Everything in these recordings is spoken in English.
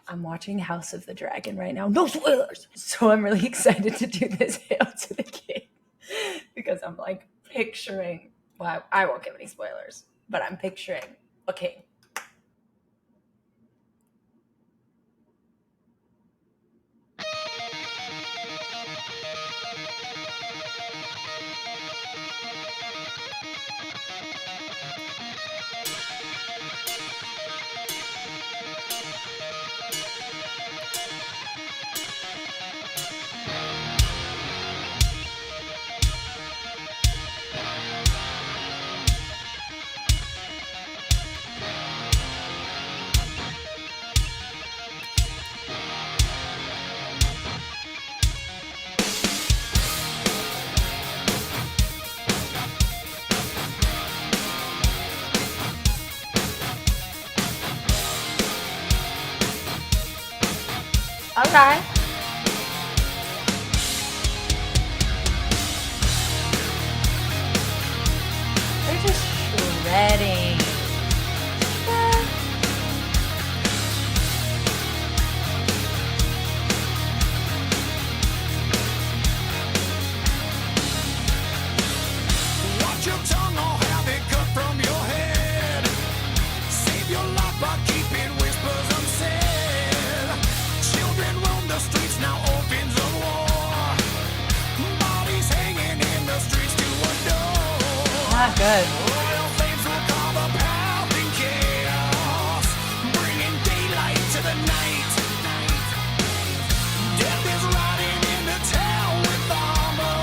I'm watching House of the Dragon right now. No spoilers! So I'm really excited to do this Hail to the King. Because I'm like picturing, well, I won't give any spoilers, but I'm picturing a king. Okay. They're just shredding. Watch your tongue or have it cut from your head. Save your life by keeping whispers unsaid. Children roam the streets, now orphans of war. Bodies hanging in the streets to adore. Not good. Royal flames will carve a path in chaos, bringing daylight to the night. Death is riding into town with armor.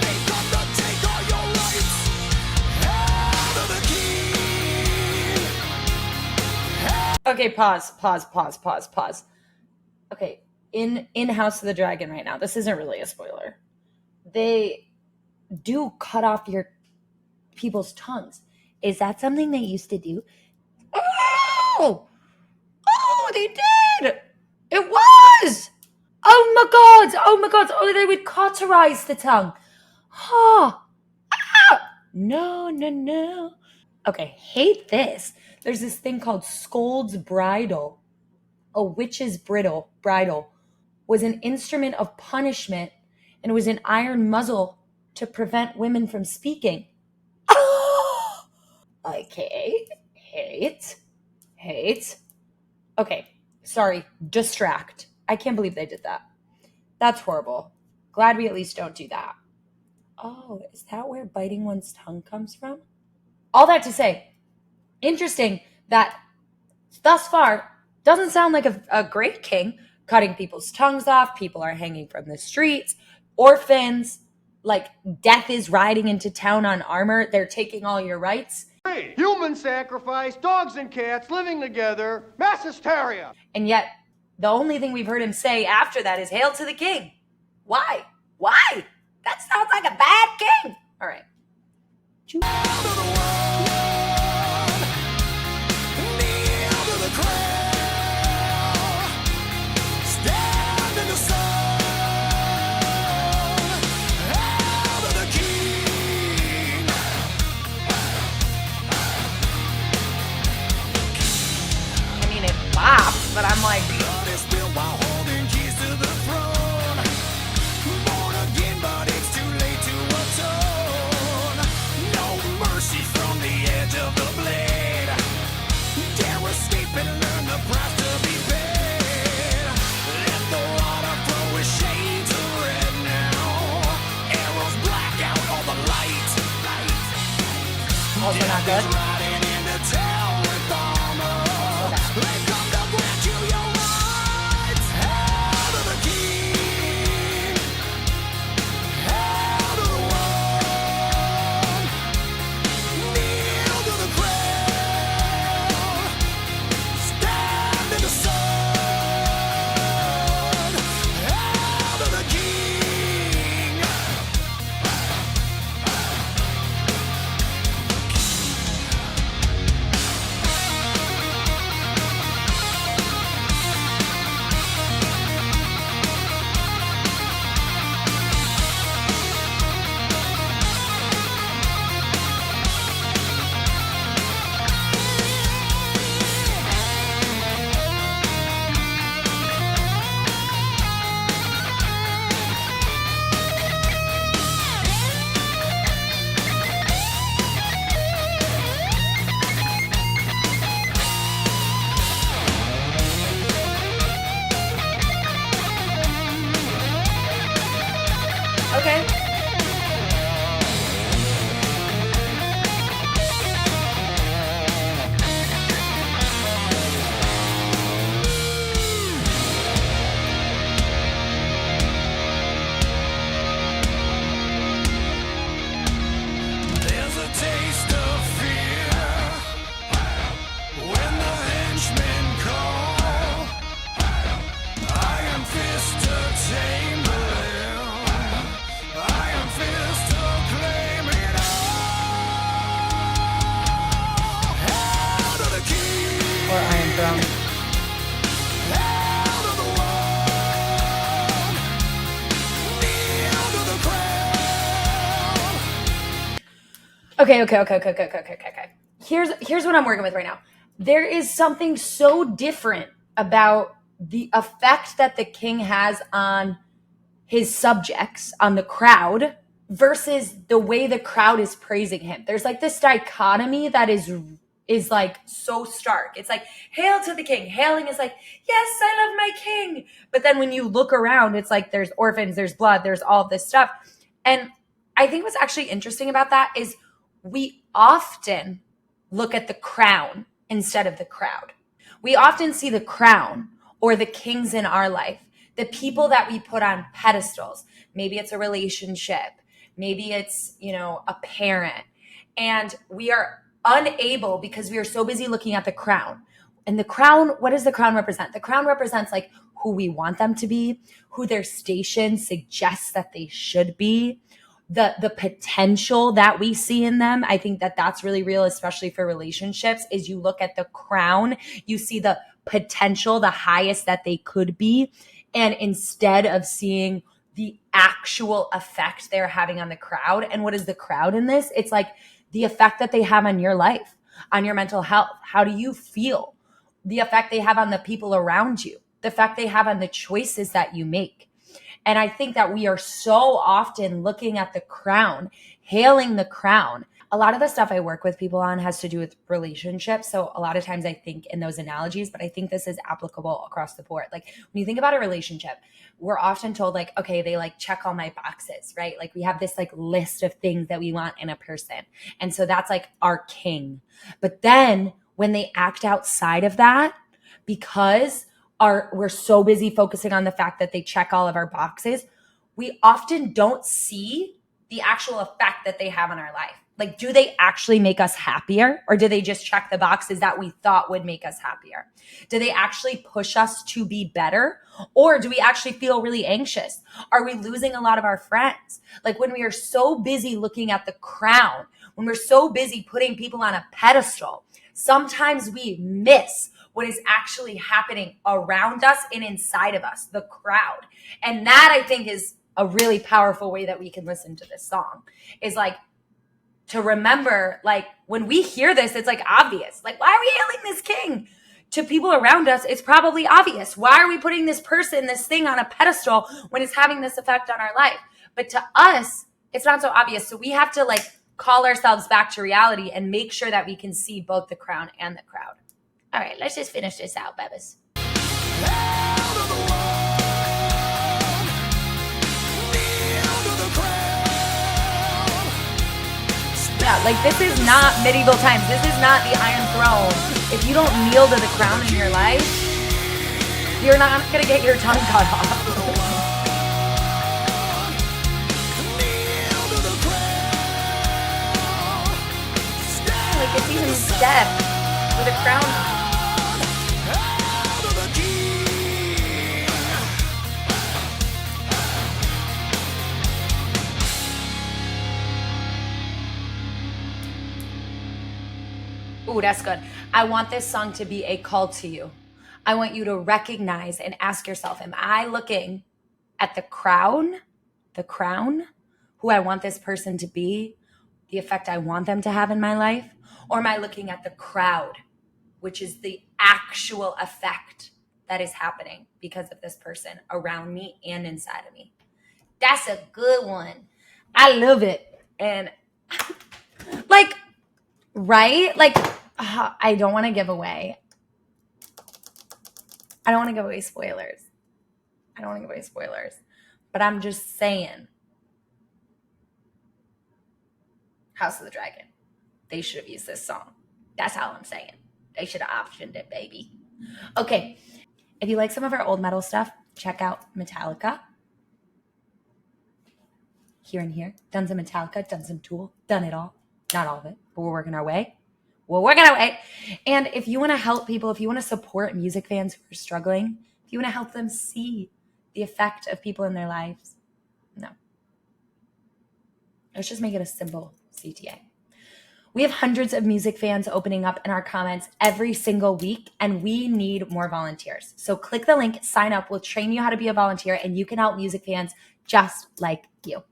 They come to take all your rights. Hail to the king. Okay, pause. Okay, in House of the Dragon right now, this isn't really a spoiler. They do cut off your people's tongues. Is that something they used to do? Oh, they did. It was. Oh my god. Oh, they would cauterize the tongue. Huh. No. Okay, hate this. There's this thing called Scold's Bridle. A witch's bridle was an instrument of punishment, and it was an iron muzzle to prevent women from speaking. Okay, hate. Okay, sorry, distract. I can't believe they did that. That's horrible. Glad we at least don't do that. Oh, is that where biting one's tongue comes from? All that to say, interesting that thus far doesn't sound like a great king. Cutting people's tongues off, people are hanging from the streets, orphans, like death is riding into town on armor. They're taking all your rights. Human sacrifice, dogs and cats living together, mass hysteria. And yet, the only thing we've heard him say after that is Hail to the King. Why? That sounds like a bad king. All right. Hail to the world. Kneel to the crown. Stand in the sun. Hail to the king. I mean, it bops, but I'm like, Blood is spilled while holding keys to the throne. Born again, but it's too late to atone. No mercy from the edge of the blade. Dare escape and learn the price to be paid. Let the water flow with shades of red now. Arrows black out all the light. also not good. Riding into town with armor. They come to grant you your rights. Hail to the king. Hail to the world. Kneel to the crown. Stand in the sun. Hail to the king. Okay. Here's what I'm working with right now. There is something so different about the effect that the king has on his subjects, on the crowd, versus the way the crowd is praising him. There's like this dichotomy that is like so stark. It's like, hail to the king. Hailing is like, yes, I love my king. But then when you look around, it's like there's orphans, there's blood, there's all of this stuff. And I think what's actually interesting about that is we often look at the crown instead of the crowd. We often see the crown or the kings in our life, the people that we put on pedestals. Maybe it's a relationship. Maybe it's, a parent. And we are unable, because we are so busy looking at the crown. And the crown, what does the crown represent? The crown represents like who we want them to be, who their station suggests that they should be, the potential that we see in them. I think that that's really real, especially for relationships, is you look at the crown, you see the potential, the highest that they could be. And instead of seeing the actual effect they're having on the crowd, and what is the crowd in this? It's like the effect that they have on your life, on your mental health. How do you feel? The effect they have on the people around you, the effect they have on the choices that you make. And I think that we are so often looking at the crown, hailing the crown. A lot of the stuff I work with people on has to do with relationships. So a lot of times I think in those analogies, but I think this is applicable across the board. Like when you think about a relationship, we're often told like, okay, they like check all my boxes, right? Like we have this like list of things that we want in a person. And so that's like our king. But then when they act outside of that, because we're so busy focusing on the fact that they check all of our boxes, we often don't see the actual effect that they have on our life. Like, do they actually make us happier, or do they just check the boxes that we thought would make us happier? Do they actually push us to be better, or do we actually feel really anxious? Are we losing a lot of our friends? Like when we are so busy looking at the crown, when we're so busy putting people on a pedestal, sometimes we miss what is actually happening around us and inside of us, the crowd. And that I think is a really powerful way that we can listen to this song, is like to remember, like when we hear this, it's like obvious. Like, why are we hailing this king? To people around us, it's probably obvious. Why are we putting this person, this thing on a pedestal when it's having this effect on our life? But to us, it's not so obvious. So we have to like call ourselves back to reality and make sure that we can see both the crown and the crowd. All right, let's just finish this out, Bebbas. Yeah, like this is not medieval times. This is not the Iron Throne. If you don't kneel to the crown in your life, you're not going to get your tongue cut off. Like it's even step with a crown on. Ooh, that's good. I want this song to be a call to you. I want you to recognize and ask yourself, am I looking at the crown, who I want this person to be, the effect I want them to have in my life? Or am I looking at the crowd, which is the actual effect that is happening because of this person around me and inside of me? That's a good one. I love it. And like, right? Like, I don't want to give away. Spoilers. But I'm just saying, House of the Dragon, they should have used this song. That's all I'm saying. They should have optioned it, baby. Okay. If you like some of our old metal stuff, check out Metallica. Here and here. Done some Metallica, done some Tool, done it all. Not all of it, but we're working our way. And if you want to help people, if you want to support music fans who are struggling, if you want to help them see the effect of people in their lives, no. Let's just make it a simple CTA. We have hundreds of music fans opening up in our comments every single week, and we need more volunteers. So click the link, sign up. We'll train you how to be a volunteer, and you can help music fans just like you.